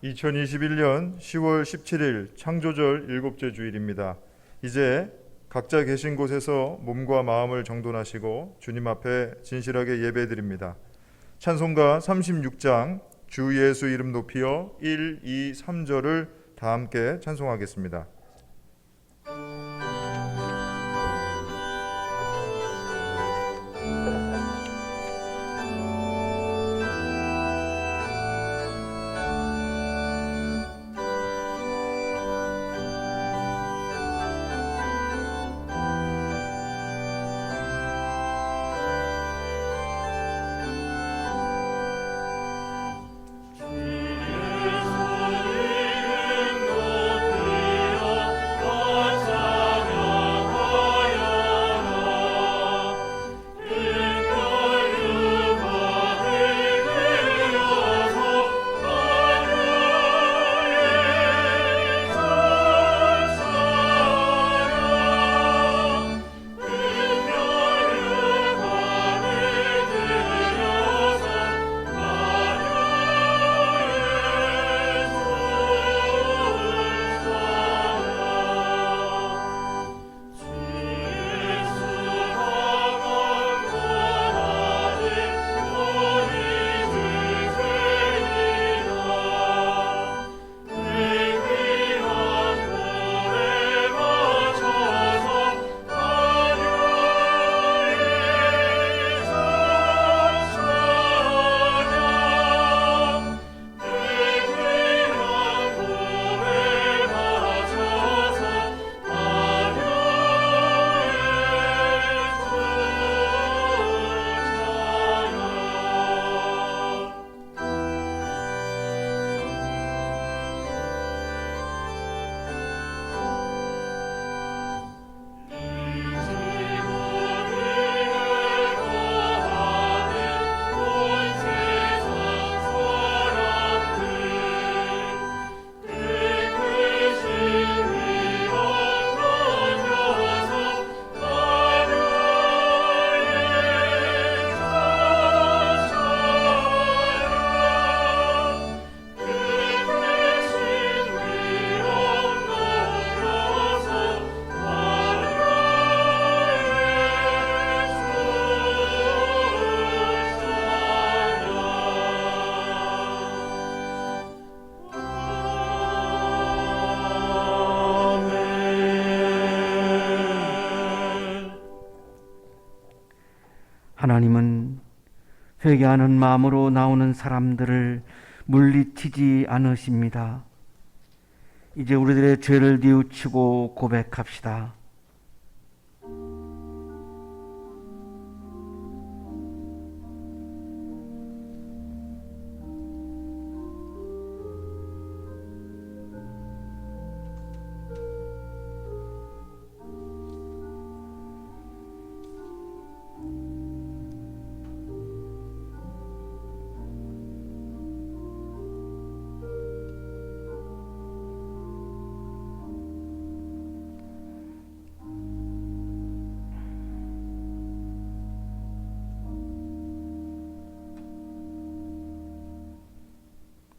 2021년 10월 17일 창조절 일곱째 주일입니다. 이제 각자 계신 곳에서 몸과 마음을 정돈하시고 주님 앞에 진실하게 예배드립니다. 찬송가 36장 주 예수 이름 높이여 1, 2, 3절을 다 함께 찬송하겠습니다. 하나님은 회개하는 마음으로 나오는 사람들을 물리치지 않으십니다. 이제 우리들의 죄를 뉘우치고 고백합시다.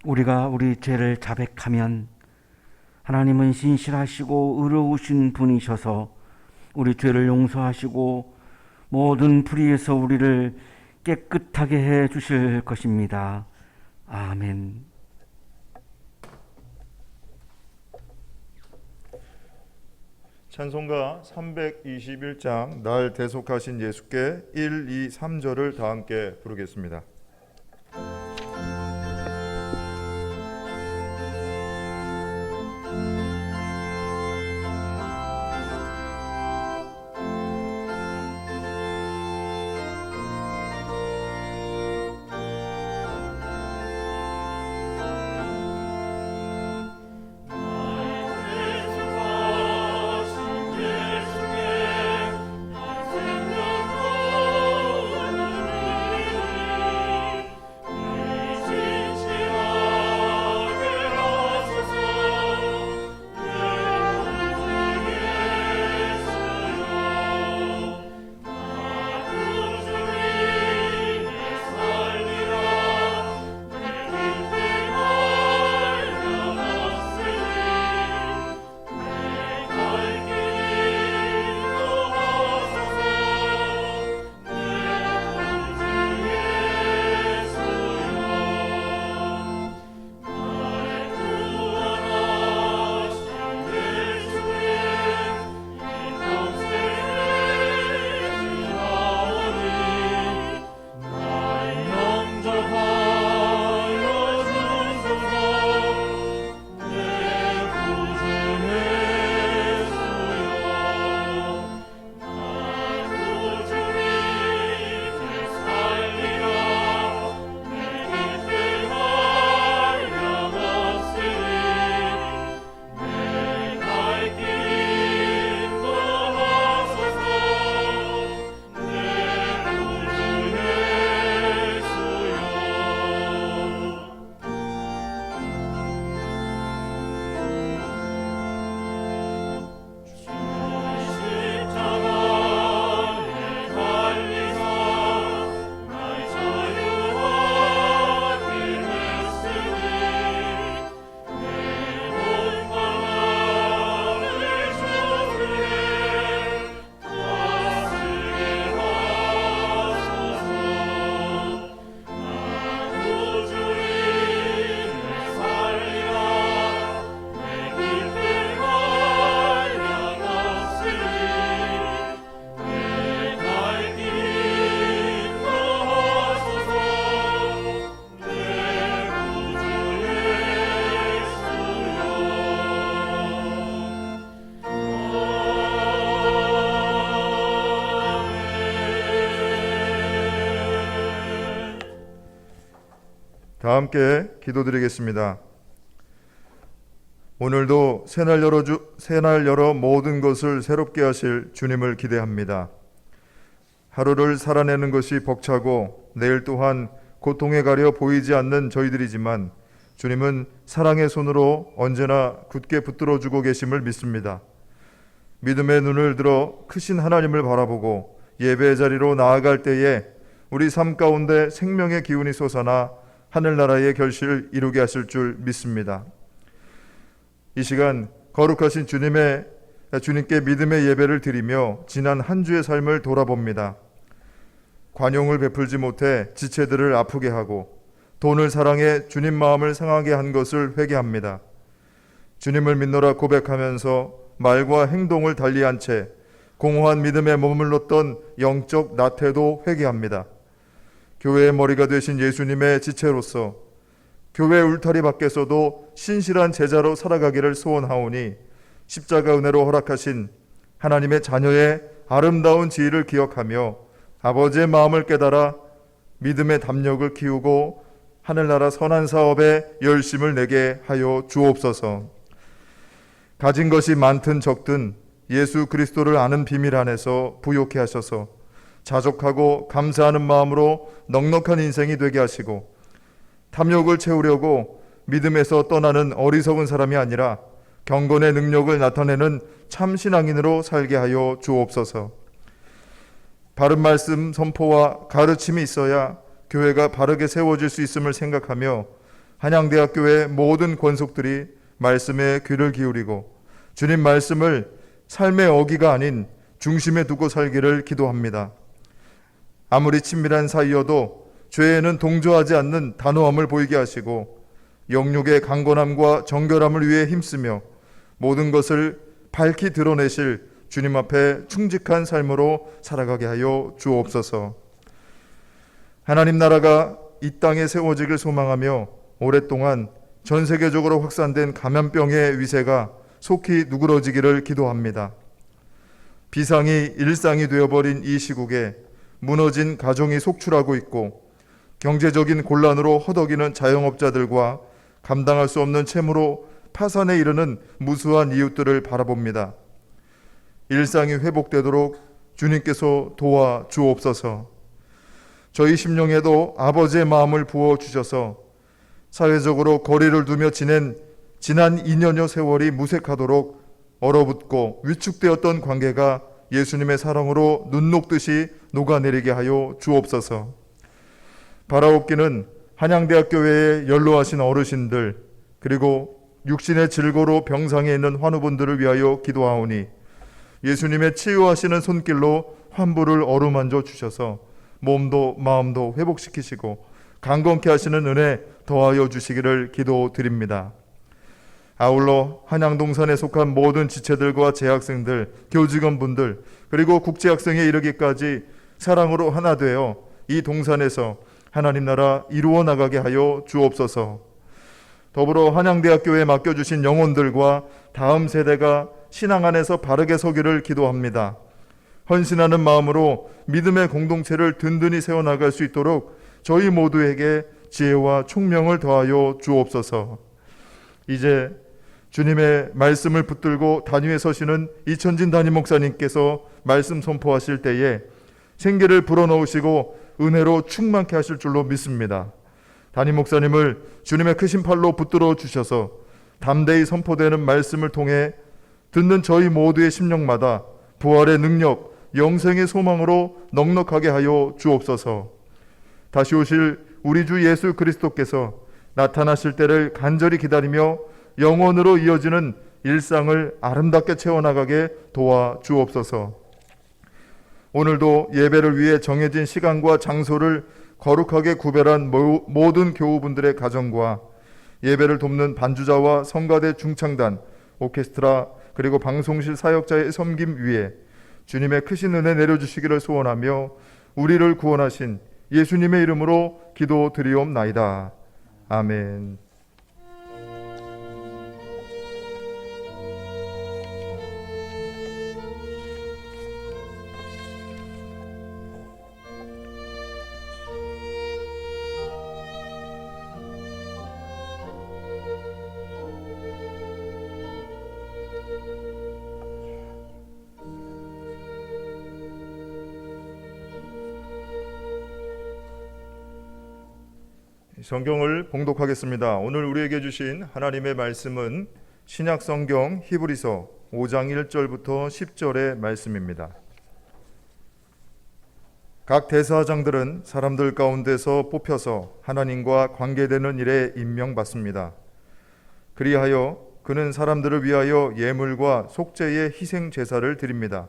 우리가 우리 죄를 자백하면 하나님은 신실하시고 의로우신 분이셔서 우리 죄를 용서하시고 모든 불의에서 우리를 깨끗하게 해 주실 것입니다. 아멘. 찬송가 321장 날 대속하신 예수께 1, 2, 3절을 다 함께 부르겠습니다. 다 함께 기도드리겠습니다. 오늘도 새날 열어 모든 것을 새롭게 하실 주님을 기대합니다. 하루를 살아내는 것이 벅차고 내일 또한 고통에 가려 보이지 않는 저희들이지만 주님은 사랑의 손으로 언제나 굳게 붙들어주고 계심을 믿습니다. 믿음의 눈을 들어 크신 하나님을 바라보고 예배의 자리로 나아갈 때에 우리 삶 가운데 생명의 기운이 솟아나 하늘나라의 결실을 이루게 하실 줄 믿습니다. 이 시간 거룩하신 주님께 믿음의 예배를 드리며 지난 한 주의 삶을 돌아봅니다. 관용을 베풀지 못해 지체들을 아프게 하고 돈을 사랑해 주님 마음을 상하게 한 것을 회개합니다. 주님을 믿노라 고백하면서 말과 행동을 달리한 채 공허한 믿음에 머물렀던 영적 나태도 회개합니다. 교회의 머리가 되신 예수님의 지체로서 교회 울타리 밖에서도 신실한 제자로 살아가기를 소원하오니 십자가 은혜로 허락하신 하나님의 자녀의 아름다운 지위를 기억하며 아버지의 마음을 깨달아 믿음의 담력을 키우고 하늘나라 선한 사업에 열심을 내게 하여 주옵소서. 가진 것이 많든 적든 예수 그리스도를 아는 비밀 안에서 부욕해 하셔서 자족하고 감사하는 마음으로 넉넉한 인생이 되게 하시고 탐욕을 채우려고 믿음에서 떠나는 어리석은 사람이 아니라 경건의 능력을 나타내는 참 신앙인으로 살게 하여 주옵소서. 바른 말씀 선포와 가르침이 있어야 교회가 바르게 세워질 수 있음을 생각하며 한양대학교의 모든 권속들이 말씀에 귀를 기울이고 주님 말씀을 삶의 어기가 아닌 중심에 두고 살기를 기도합니다. 아무리 친밀한 사이여도 죄에는 동조하지 않는 단호함을 보이게 하시고 영육의 강건함과 정결함을 위해 힘쓰며 모든 것을 밝히 드러내실 주님 앞에 충직한 삶으로 살아가게 하여 주옵소서. 하나님 나라가 이 땅에 세워지길 소망하며 오랫동안 전 세계적으로 확산된 감염병의 위세가 속히 누그러지기를 기도합니다. 비상이 일상이 되어버린 이 시국에 무너진 가정이 속출하고 있고 경제적인 곤란으로 허덕이는 자영업자들과 감당할 수 없는 채무로 파산에 이르는 무수한 이웃들을 바라봅니다. 일상이 회복되도록 주님께서 도와 주옵소서. 저희 심령에도 아버지의 마음을 부어주셔서 사회적으로 거리를 두며 지낸 지난 2년여 세월이 무색하도록 얼어붙고 위축되었던 관계가 예수님의 사랑으로 눈 녹듯이 녹아내리게 하여 주옵소서. 바라옵기는 한양대학교회에 연로하신 어르신들 그리고 육신의 질고로 병상에 있는 환우분들을 위하여 기도하오니 예수님의 치유하시는 손길로 환부를 어루만져 주셔서 몸도 마음도 회복시키시고 강건케 하시는 은혜 더하여 주시기를 기도드립니다. 아울러 한양동산에 속한 모든 지체들과 재학생들, 교직원분들 그리고 국제학생에 이르기까지 사랑으로 하나 되어 이 동산에서 하나님 나라 이루어 나가게 하여 주옵소서. 더불어 한양대학교에 맡겨주신 영혼들과 다음 세대가 신앙 안에서 바르게 서기를 기도합니다. 헌신하는 마음으로 믿음의 공동체를 든든히 세워나갈 수 있도록 저희 모두에게 지혜와 총명을 더하여 주옵소서. 이제 주님의 말씀을 붙들고 단위에 서시는 이천진 담임 목사님께서 말씀 선포하실 때에 생기를 불어넣으시고 은혜로 충만케 하실 줄로 믿습니다. 담임 목사님을 주님의 크신 팔로 붙들어 주셔서 담대히 선포되는 말씀을 통해 듣는 저희 모두의 심령마다 부활의 능력, 영생의 소망으로 넉넉하게 하여 주옵소서. 다시 오실 우리 주 예수 그리스도께서 나타나실 때를 간절히 기다리며 영원으로 이어지는 일상을 아름답게 채워나가게 도와 주옵소서. 오늘도 예배를 위해 정해진 시간과 장소를 거룩하게 구별한 모든 교우분들의 가정과 예배를 돕는 반주자와 성가대 중창단, 오케스트라 그리고 방송실 사역자의 섬김 위에 주님의 크신 은혜 내려주시기를 소원하며 우리를 구원하신 예수님의 이름으로 기도드리옵나이다. 아멘. 성경을 봉독하겠습니다. 오늘 우리에게 주신 하나님의 말씀은 신약 성경 히브리서 5장 1절부터 10절의 말씀입니다. 각 대사장들은 사람들 가운데서 뽑혀서 하나님과 관계되는 일에 임명받습니다. 그리하여 그는 사람들을 위하여 예물과 속죄의 희생 제사를 드립니다.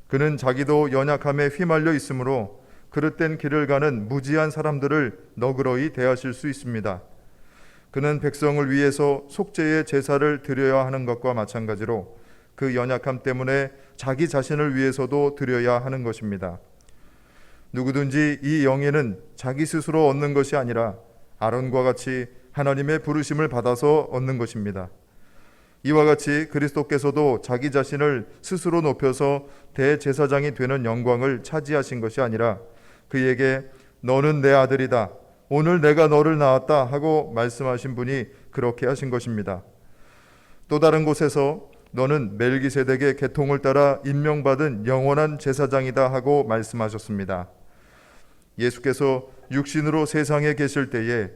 그는 자기도 연약함에 휘말려 있으므로 그릇된 길을 가는 무지한 사람들을 너그러이 대하실 수 있습니다. 그는 백성을 위해서 속죄의 제사를 드려야 하는 것과 마찬가지로 그 연약함 때문에 자기 자신을 위해서도 드려야 하는 것입니다. 누구든지 이 영예는 자기 스스로 얻는 것이 아니라 아론과 같이 하나님의 부르심을 받아서 얻는 것입니다. 이와 같이 그리스도께서도 자기 자신을 스스로 높여서 대제사장이 되는 영광을 차지하신 것이 아니라 그에게 너는 내 아들이다, 오늘 내가 너를 낳았다 하고 말씀하신 분이 그렇게 하신 것입니다. 또 다른 곳에서 너는 멜기세덱의 계통을 따라 임명받은 영원한 제사장이다 하고 말씀하셨습니다. 예수께서 육신으로 세상에 계실 때에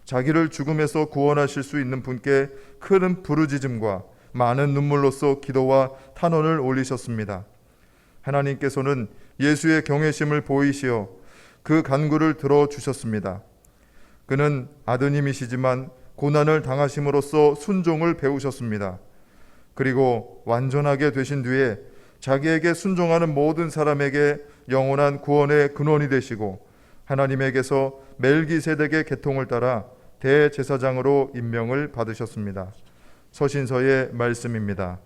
자기를 죽음에서 구원하실 수 있는 분께 큰 부르짖음과 많은 눈물로써 기도와 탄원을 올리셨습니다. 하나님께서는 예수의 경외심을 보이시어 그 간구를 들어주셨습니다. 그는 아드님이시지만 고난을 당하심으로써 순종을 배우셨습니다. 그리고 완전하게 되신 뒤에 자기에게 순종하는 모든 사람에게 영원한 구원의 근원이 되시고 하나님에게서 멜기세덱의 계통을 따라 대제사장으로 임명을 받으셨습니다. 서신서의 말씀입니다.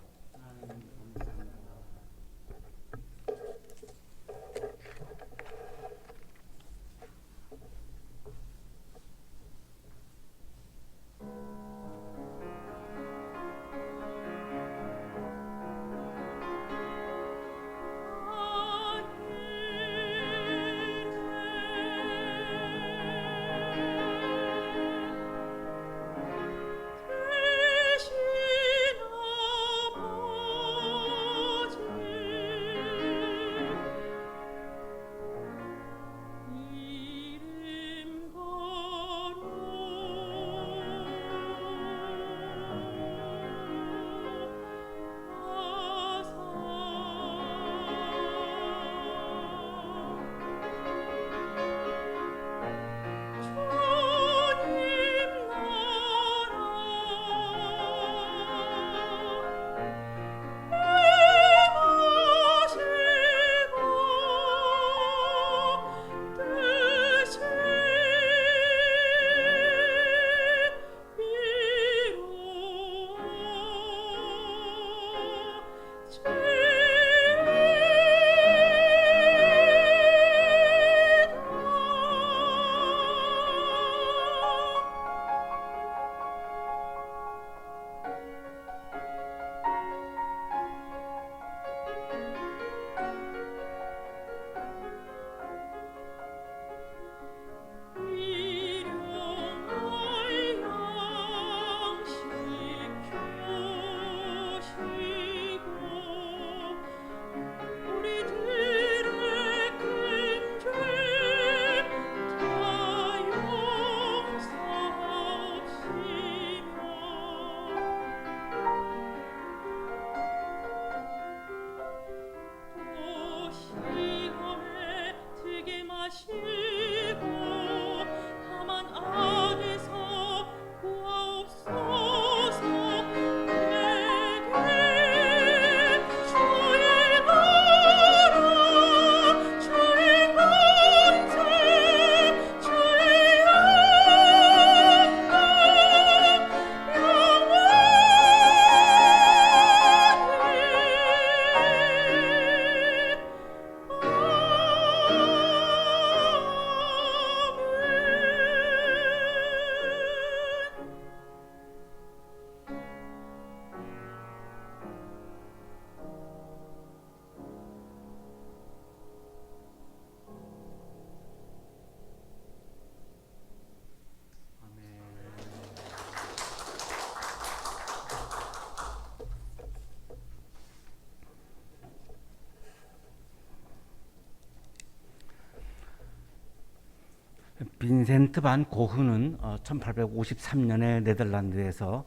빈센트 반 고흐는 1853년에 네덜란드에서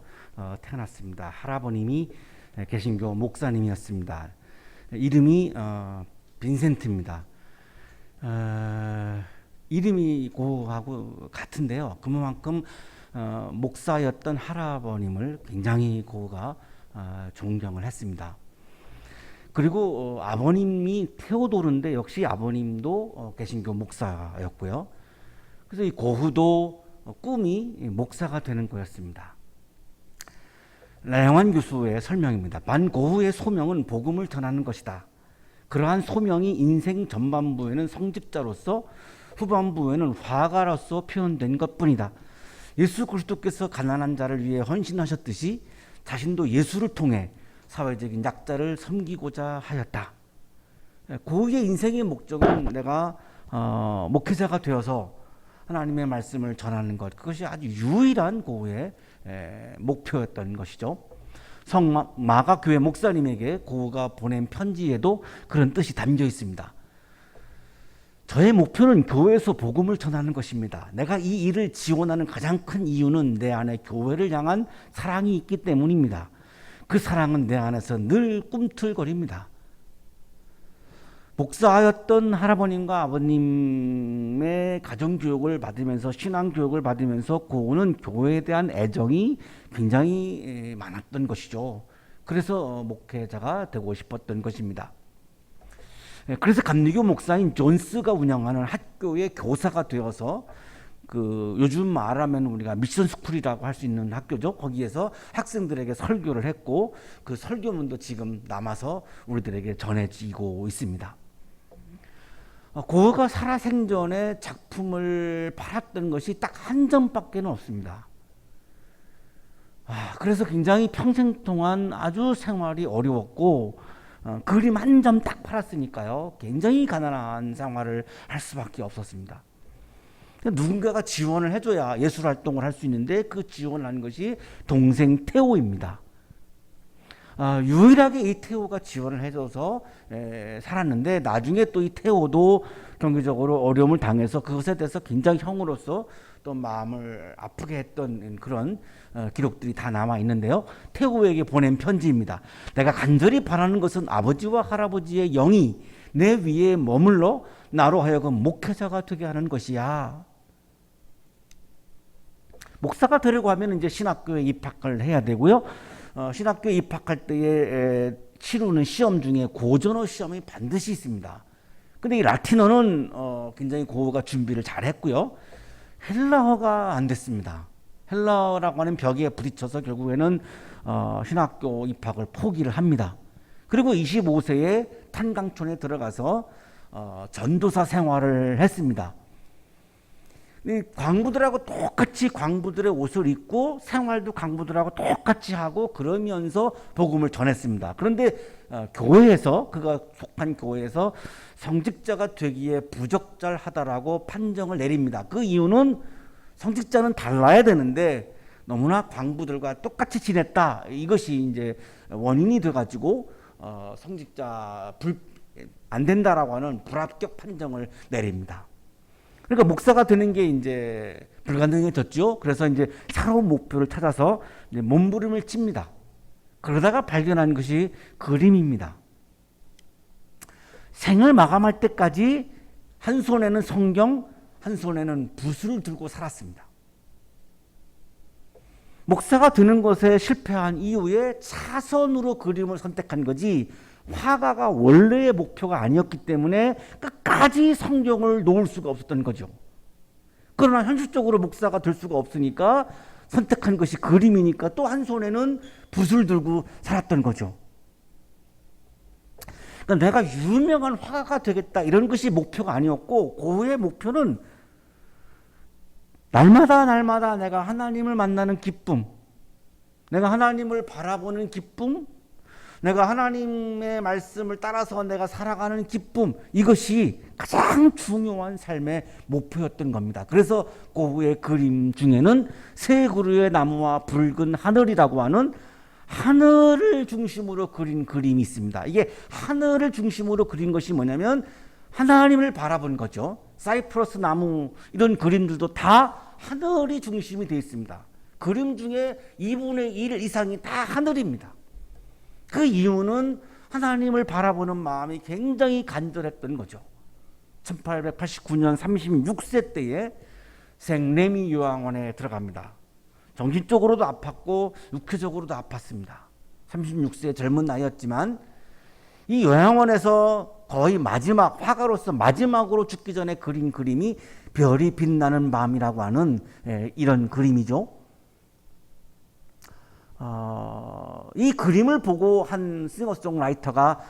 태어났습니다. 할아버님이 개신교 목사님이었습니다. 이름이 빈센트입니다. 이름이 고흐하고 같은데요. 그만큼 목사였던 할아버님을 굉장히 고흐가 존경을 했습니다. 그리고 아버님이 테오도르인데 역시 아버님도 개신교 목사였고요. 그래서 이 고흐도 꿈이 목사가 되는 거였습니다. 라영환 교수의 설명입니다. 반 고흐의 소명은 복음을 전하는 것이다. 그러한 소명이 인생 전반부에는 성직자로서 후반부에는 화가로서 표현된 것뿐이다. 예수 그리스도께서 가난한 자를 위해 헌신하셨듯이 자신도 예수를 통해 사회적인 약자를 섬기고자 하였다. 고흐의 인생의 목적은 내가 목회자가 되어서 하나님의 말씀을 전하는 것, 그것이 아주 유일한 고흐의 목표였던 것이죠. 성마가 교회 목사님에게 고흐가 보낸 편지에도 그런 뜻이 담겨 있습니다. 저의 목표는 교회에서 복음을 전하는 것입니다. 내가 이 일을 지원하는 가장 큰 이유는 내 안에 교회를 향한 사랑이 있기 때문입니다. 그 사랑은 내 안에서 늘 꿈틀거립니다. 목사였던 할아버님과 아버님의 가정교육을 받으면서 신앙교육을 받으면서 고흐는 교회에 대한 애정이 굉장히 많았던 것이죠. 그래서 목회자가 되고 싶었던 것입니다. 그래서 감리교 목사인 존스가 운영하는 학교의 교사가 되어서 요즘 말하면 우리가 미션 스쿨이라고 할 수 있는 학교죠. 거기에서 학생들에게 설교를 했고 그 설교문도 지금 남아서 우리들에게 전해지고 있습니다. 고흐가 살아생전에 작품을 팔았던 것이 딱 한 점밖에 없습니다. 그래서 굉장히 평생 동안 아주 생활이 어려웠고 그림 한 점 딱 팔았으니까요. 굉장히 가난한 생활을 할 수밖에 없었습니다. 누군가가 지원을 해줘야 예술활동을 할 수 있는데 그 지원을 하는 것이 동생 테오입니다. 유일하게 이 테오가 지원을 해줘서 살았는데 나중에 또 이 테오도 경제적으로 어려움을 당해서 그것에 대해서 굉장히 형으로서 또 마음을 아프게 했던 그런 기록들이 다 남아 있는데요. 테오에게 보낸 편지입니다. 내가 간절히 바라는 것은 아버지와 할아버지의 영이 내 위에 머물러 나로 하여금 목회자가 되게 하는 것이야. 목사가 되려고 하면 이제 신학교에 입학을 해야 되고요. 신학교에 입학할 때에 치르는 시험 중에 고전어 시험이 반드시 있습니다. 근데 이 라틴어는 굉장히 고흐가 준비를 잘 했고요. 헬라어가 안 됐습니다. 헬라어라고 하는 벽에 부딪혀서 결국에는 신학교 입학을 포기를 합니다. 그리고 25세에 탄강촌에 들어가서 전도사 생활을 했습니다. 이 광부들하고 똑같이 광부들의 옷을 입고 생활도 광부들하고 똑같이 하고 그러면서 복음을 전했습니다. 그런데 교회에서 그가 속한 교회에서 성직자가 되기에 부적절하다라고 판정을 내립니다. 그 이유는 성직자는 달라야 되는데 너무나 광부들과 똑같이 지냈다. 이것이 이제 원인이 돼가지고 성직자 안 된다라고 하는 불합격 판정을 내립니다. 그러니까 목사가 되는 게 이제 불가능해졌죠. 그래서 이제 새로운 목표를 찾아서 이제 몸부림을 칩니다. 그러다가 발견한 것이 그림입니다. 생을 마감할 때까지 한 손에는 성경, 한 손에는 붓을 들고 살았습니다. 목사가 되는 것에 실패한 이후에 차선으로 그림을 선택한 거지 화가가 원래의 목표가 아니었기 때문에 끝까지 성경을 놓을 수가 없었던 거죠. 그러나 현실적으로 목사가 될 수가 없으니까 선택한 것이 그림이니까 또 한 손에는 붓을 들고 살았던 거죠. 그러니까 내가 유명한 화가가 되겠다 이런 것이 목표가 아니었고 고흐의 목표는 날마다 내가 하나님을 만나는 기쁨, 내가 하나님을 바라보는 기쁨, 내가 하나님의 말씀을 따라서 내가 살아가는 기쁨, 이것이 가장 중요한 삶의 목표였던 겁니다. 그래서 고흐의 그림 중에는 새 그루의 나무와 붉은 하늘이라고 하는 하늘을 중심으로 그린 그림이 있습니다. 이게 하늘을 중심으로 그린 것이 뭐냐면 하나님을 바라본 거죠. 사이프러스 나무 이런 그림들도 다 하늘이 중심이 되어 있습니다. 그림 중에 2분의 1 이상이 다 하늘입니다. 그 이유는 하나님을 바라보는 마음이 굉장히 간절했던 거죠. 1889년 36세 때에 생레미 요양원에 들어갑니다. 정신적으로도 아팠고 육체적으로도 아팠습니다. 36세 젊은 나이였지만 이 요양원에서 거의 마지막 화가로서 마지막으로 죽기 전에 그린 그림이 별이 빛나는 밤이라고 하는 이런 그림이죠. 이 그림을 보고 한 싱어송라이터가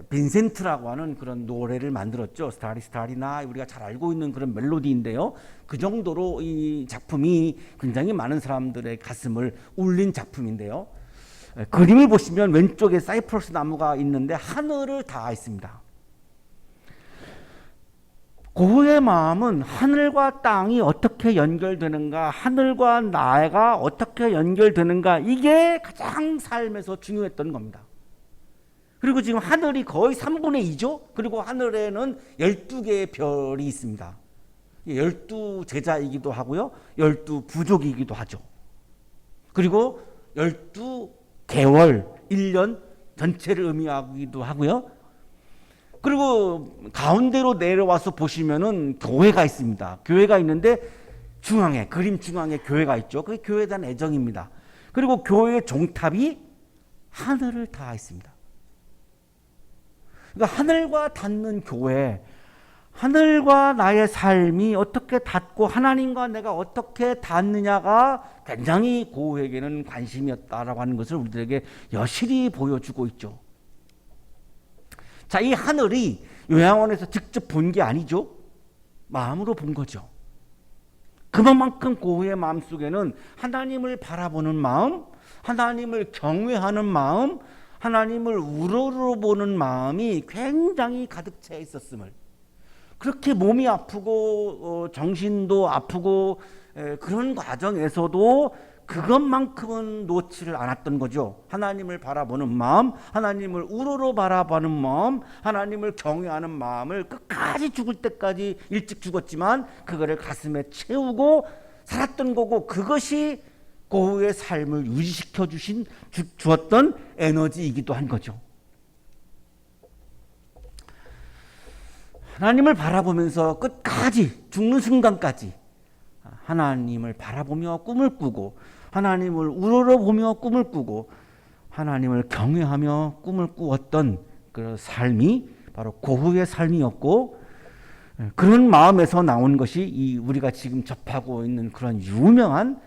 빈센트라고 하는 그런 노래를 만들었죠. 스타리 스타리나 우리가 잘 알고 있는 그런 멜로디인데요. 그 정도로 이 작품이 굉장히 많은 사람들의 가슴을 울린 작품인데요. 그림을 보시면 왼쪽에 사이프러스 나무가 있는데 하늘을 닿아 있습니다. 고흐의 마음은 하늘과 땅이 어떻게 연결되는가, 하늘과 나가 어떻게 연결되는가, 이게 가장 삶에서 중요했던 겁니다. 그리고 지금 하늘이 거의 3분의 2죠. 그리고 하늘에는 12개의 별이 있습니다. 12제자이기도 하고요, 12부족이기도 하죠. 그리고 12개월, 1년 전체를 의미하기도 하고요. 그리고 가운데로 내려와서 보시면은 교회가 있습니다. 교회가 있는데 중앙에, 그림 중앙에 교회가 있죠. 그게 교회에 대한 애정입니다. 그리고 교회의 종탑이 하늘을 닿아 있습니다. 그러니까 하늘과 닿는 교회, 하늘과 나의 삶이 어떻게 닿고 하나님과 내가 어떻게 닿느냐가 굉장히 고흐에게는 관심이었다라고 하는 것을 우리들에게 여실히 보여주고 있죠. 자, 이 하늘이 요양원에서 직접 본 게 아니죠. 마음으로 본 거죠. 그만큼 고흐의 마음속에는 하나님을 바라보는 마음, 하나님을 경외하는 마음, 하나님을 우러러보는 마음이 굉장히 가득 차 있었음을, 그렇게 몸이 아프고 정신도 아프고 그런 과정에서도 그것만큼은 놓지를 않았던 거죠. 하나님을 바라보는 마음, 하나님을 우러러 바라보는 마음, 하나님을 경외하는 마음을 끝까지 죽을 때까지, 일찍 죽었지만 그거를 가슴에 채우고 살았던 거고, 그것이 고흐의 삶을 유지시켜 주었던 에너지이기도 한 거죠. 하나님을 바라보면서 끝까지, 죽는 순간까지 하나님을 바라보며 꿈을 꾸고, 하나님을 우러러보며 꿈을 꾸고, 하나님을 경외하며 꿈을 꾸었던 그 삶이 바로 고흐의 삶이었고, 그런 마음에서 나온 것이 우리가 지금 접하고 있는 그런 유명한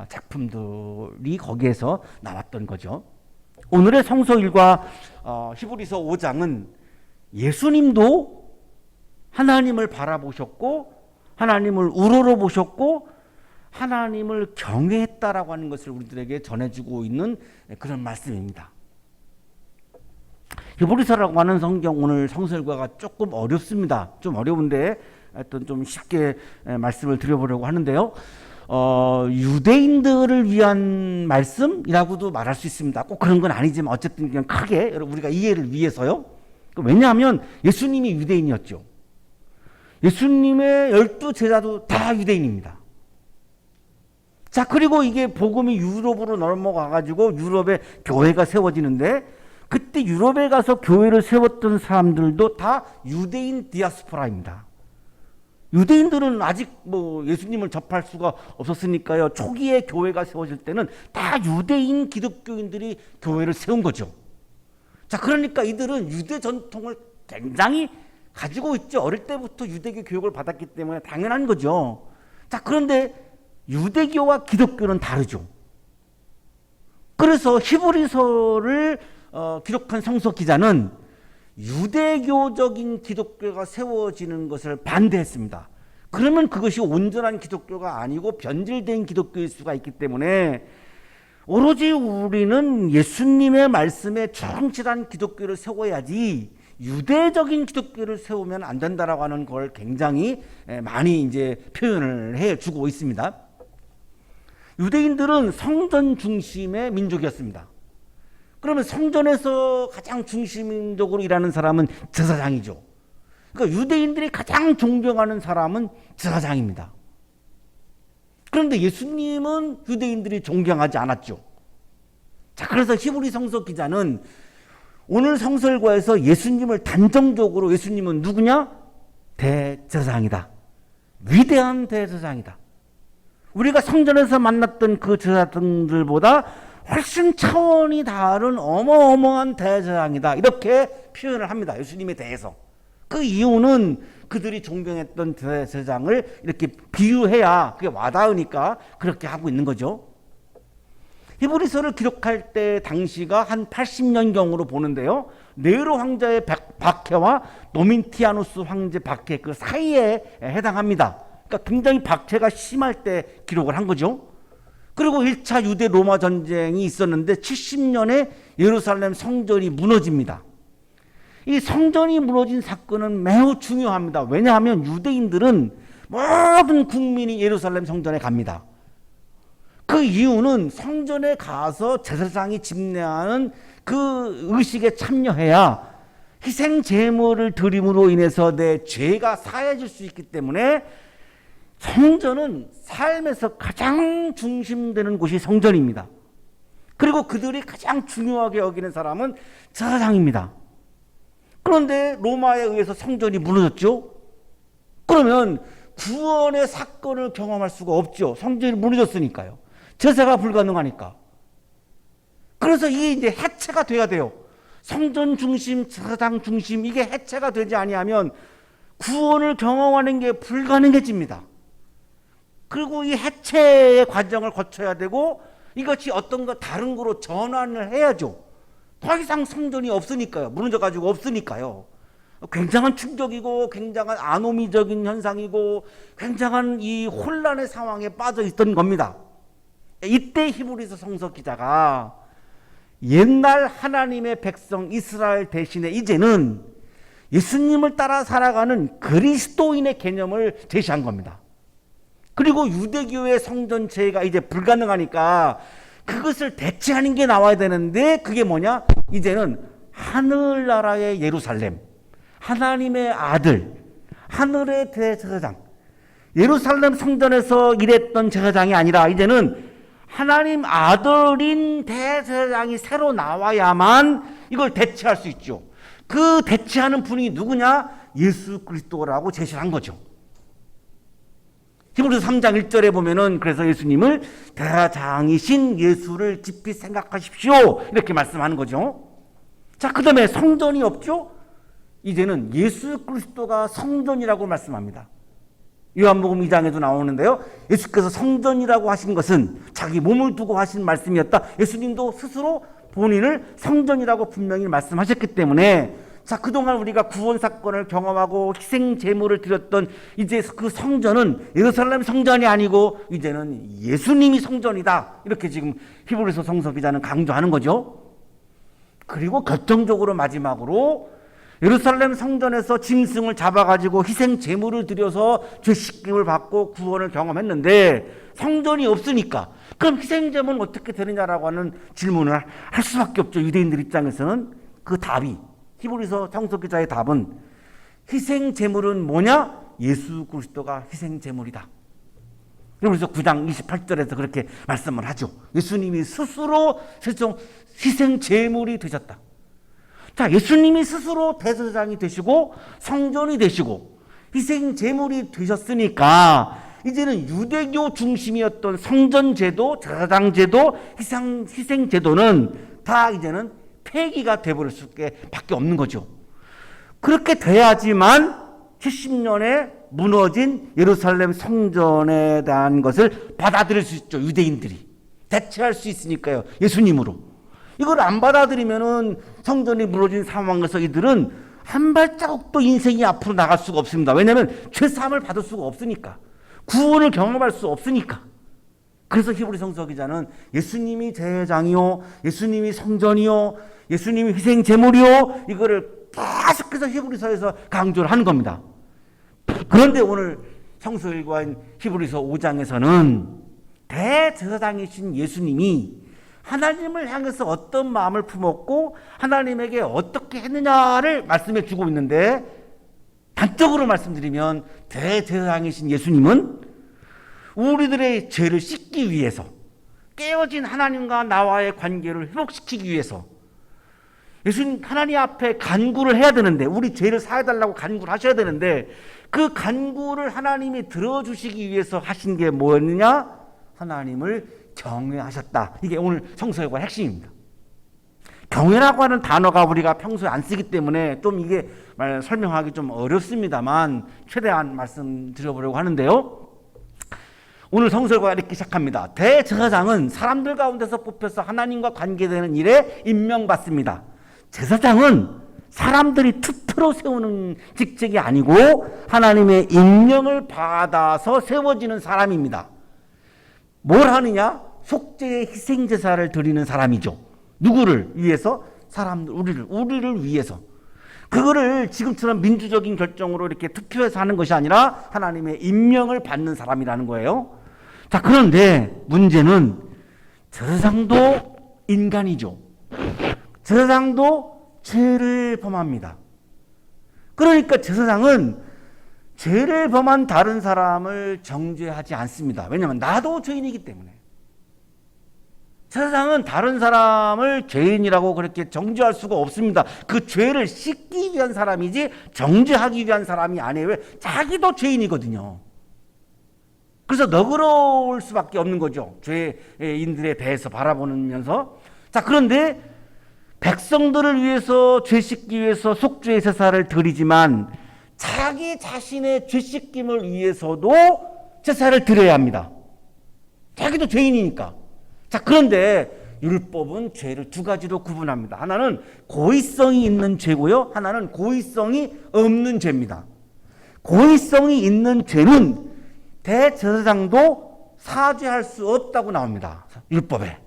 작품들이 거기에서 나왔던 거죠. 오늘의 성서일과 히브리서 5장은 예수님도 하나님을 바라보셨고, 하나님을 우러러보셨고, 하나님을 경외했다라고 하는 것을 우리들에게 전해주고 있는 그런 말씀입니다. 히브리서라고 하는 성경, 오늘 성서일과가 조금 어렵습니다. 좀 어려운데 하여튼 좀 쉽게 말씀을 드려보려고 하는데요. 유대인들을 위한 말씀이라고도 말할 수 있습니다. 꼭 그런 건 아니지만 어쨌든 그냥 크게 우리가 이해를 위해서요. 왜냐하면 예수님이 유대인이었죠. 예수님의 12제자도 다 유대인입니다. 자, 그리고 이게 복음이 유럽으로 넘어가가지고 유럽에 교회가 세워지는데, 그때 유럽에 가서 교회를 세웠던 사람들도 다 유대인 디아스포라입니다. 유대인들은 아직 예수님을 접할 수가 없었으니까요. 초기에 교회가 세워질 때는 다 유대인 기독교인들이 교회를 세운 거죠. 자, 그러니까 이들은 유대 전통을 굉장히 가지고 있죠. 어릴 때부터 유대교 교육을 받았기 때문에 당연한 거죠. 자, 그런데 유대교와 기독교는 다르죠. 그래서 히브리서를 기록한 성서 기자는 유대교적인 기독교가 세워지는 것을 반대했습니다. 그러면 그것이 온전한 기독교가 아니고 변질된 기독교일 수가 있기 때문에 오로지 우리는 예수님의 말씀에 충실한 기독교를 세워야지 유대적인 기독교를 세우면 안 된다라고 하는 걸 굉장히 많이 이제 표현을 해주고 있습니다. 유대인들은 성전 중심의 민족이었습니다. 그러면 성전에서 가장 중심적으로 일하는 사람은 제사장이죠. 그러니까 유대인들이 가장 존경하는 사람은 제사장입니다. 그런데 예수님은 유대인들이 존경하지 않았죠. 자, 그래서 히브리 성서 기자는 오늘 성설과에서 예수님을 단정적으로 예수님은 누구냐? 대제사장이다. 위대한 대제사장이다. 우리가 성전에서 만났던 그 제사장들보다 훨씬 차원이 다른 어마어마한 대제사장이다. 이렇게 표현을 합니다. 예수님에 대해서. 그 이유는 그들이 존경했던 대제사장을 이렇게 비유해야 그게 와닿으니까 그렇게 하고 있는 거죠. 히브리서를 기록할 때 당시가 한 80년경으로 보는데요. 네로 황제의 박해와 노민티아누스 황제 박해 그 사이에 해당합니다. 그러니까 굉장히 박해가 심할 때 기록을 한 거죠. 그리고 1차 유대 로마 전쟁이 있었는데 70년에 예루살렘 성전이 무너집니다. 이 성전이 무너진 사건은 매우 중요합니다. 왜냐하면 유대인들은 모든 국민이 예루살렘 성전에 갑니다. 그 이유는 성전에 가서 제사장이 집례하는 그 의식에 참여해야 희생 제물을 드림으로 인해서 내 죄가 사해질 수 있기 때문에 성전은 삶에서 가장 중심되는 곳이 성전입니다. 그리고 그들이 가장 중요하게 여기는 사람은 제사장입니다. 그런데 로마에 의해서 성전이 무너졌죠. 그러면 구원의 사건을 경험할 수가 없죠. 성전이 무너졌으니까요. 제사가 불가능하니까. 그래서 이게 이제 해체가 돼야 돼요. 성전 중심, 제사장 중심 이게 해체가 되지 아니하면 구원을 경험하는 게 불가능해집니다. 그리고 이 해체의 과정을 거쳐야 되고 이것이 어떤가 다른 거로 전환을 해야죠. 더 이상 성전이 없으니까요. 무너져가지고 없으니까요. 굉장한 충격이고 굉장한 아노미적인 현상이고 굉장한 이 혼란의 상황에 빠져 있던 겁니다. 이때 히브리서 성서 기자가 옛날 하나님의 백성 이스라엘 대신에 이제는 예수님을 따라 살아가는 그리스도인의 개념을 제시한 겁니다. 그리고 유대교의 성전체가 이제 불가능하니까 그것을 대체하는 게 나와야 되는데 그게 뭐냐? 이제는 하늘나라의 예루살렘, 하나님의 아들, 하늘의 대제사장, 예루살렘 성전에서 일했던 제사장이 아니라 이제는 하나님 아들인 대제사장이 새로 나와야만 이걸 대체할 수 있죠. 그 대체하는 분이 누구냐? 예수 그리스도라고 제시를 한 거죠. 히브리서 3장 1절에 보면은 그래서 예수님을 대제사장이신 예수를 깊이 생각하십시오. 이렇게 말씀하는 거죠. 자, 그 다음에 성전이 없죠? 이제는 예수 그리스도가 성전이라고 말씀합니다. 요한복음 2장에도 나오는데요. 예수께서 성전이라고 하신 것은 자기 몸을 두고 하신 말씀이었다. 예수님도 스스로 본인을 성전이라고 분명히 말씀하셨기 때문에 자, 그동안 우리가 구원 사건을 경험하고 희생 제물을 드렸던 이제 그 성전은 예루살렘 성전이 아니고 이제는 예수님이 성전이다. 이렇게 지금 히브리서 성서 기자는 강조하는 거죠. 그리고 결정적으로 마지막으로 예루살렘 성전에서 짐승을 잡아가지고 희생 제물을 드려서 죄 씻김을 받고 구원을 경험했는데 성전이 없으니까 그럼 희생 제물은 어떻게 되느냐라고 하는 질문을 할 수밖에 없죠. 유대인들 입장에서는 그 답이 히브리서 성서 기자의 답은 희생 제물은 뭐냐? 예수 그리스도가 희생 제물이다. 그래서 9장 28절에서 그렇게 말씀을 하죠. 예수님이 스스로 희생 제물이 되셨다. 자, 예수님이 스스로 대제사장이 되시고 성전이 되시고 희생 제물이 되셨으니까 이제는 유대교 중심이었던 성전 제도, 제사장 제도, 희생 제도는 다 이제는 폐기가 되어버릴 수밖에 없는 거죠. 그렇게 돼야지만 70년에 무너진 예루살렘 성전에 대한 것을 받아들일 수 있죠. 유대인들이 대체할 수 있으니까요. 예수님으로. 이걸 안 받아들이면은 성전이 무너진 상황에서 이들은 한 발자국도 인생이 앞으로 나갈 수가 없습니다. 왜냐하면 죄사함을 받을 수가 없으니까. 구원을 경험할 수 없으니까. 그래서 히브리 성서 기자는 예수님이 제사장이요, 예수님이 성전이요, 예수님이 희생 제물이요, 이거를 계속해서 히브리서에서 강조를 하는 겁니다. 그런데 오늘 성서일과인 히브리서 5장에서는 대제사장이신 예수님이 하나님을 향해서 어떤 마음을 품었고 하나님에게 어떻게 했느냐를 말씀해 주고 있는데 단적으로 말씀드리면 대제사장이신 예수님은 우리들의 죄를 씻기 위해서, 깨어진 하나님과 나와의 관계를 회복시키기 위해서 예수님 하나님 앞에 간구를 해야 되는데, 우리 죄를 사해달라고 간구를 하셔야 되는데, 그 간구를 하나님이 들어주시기 위해서 하신 게 뭐였느냐? 하나님을 경외하셨다. 이게 오늘 성서의 핵심입니다. 경외라고 하는 단어가 우리가 평소에 안 쓰기 때문에 좀 이게 설명하기 좀 어렵습니다만 최대한 말씀드려보려고 하는데요. 오늘 성서가 이렇게 시작합니다. 대제사장은 사람들 가운데서 뽑혀서 하나님과 관계되는 일에 임명받습니다. 제사장은 사람들이 투표로 세우는 직책이 아니고 하나님의 임명을 받아서 세워지는 사람입니다. 뭘 하느냐? 속죄의 희생제사를 드리는 사람이죠. 누구를 위해서? 사람들, 우리를 위해서. 그거를 지금처럼 민주적인 결정으로 이렇게 투표해서 하는 것이 아니라 하나님의 임명을 받는 사람이라는 거예요. 자, 그런데 문제는 제사장도 인간이죠. 제사장도 죄를 범합니다. 그러니까 제사장은 죄를 범한 다른 사람을 정죄하지 않습니다. 왜냐하면 나도 죄인이기 때문에. 제사장은 다른 사람을 죄인이라고 그렇게 정죄할 수가 없습니다. 그 죄를 씻기 위한 사람이지 정죄하기 위한 사람이 아니에요. 왜? 자기도 죄인이거든요. 그래서 너그러울 수밖에 없는 거죠. 죄인들에 대해서 바라보면서. 자, 그런데 백성들을 위해서 죄 씻기 위해서 속죄의 제사를 드리지만 자기 자신의 죄 씻김을 위해서도 제사를 드려야 합니다. 자기도 죄인이니까. 자, 그런데 율법은 죄를 두 가지로 구분합니다. 하나는 고의성이 있는 죄고요. 하나는 고의성이 없는 죄입니다. 고의성이 있는 죄는 대제사장도 사죄할 수 없다고 나옵니다. 율법에.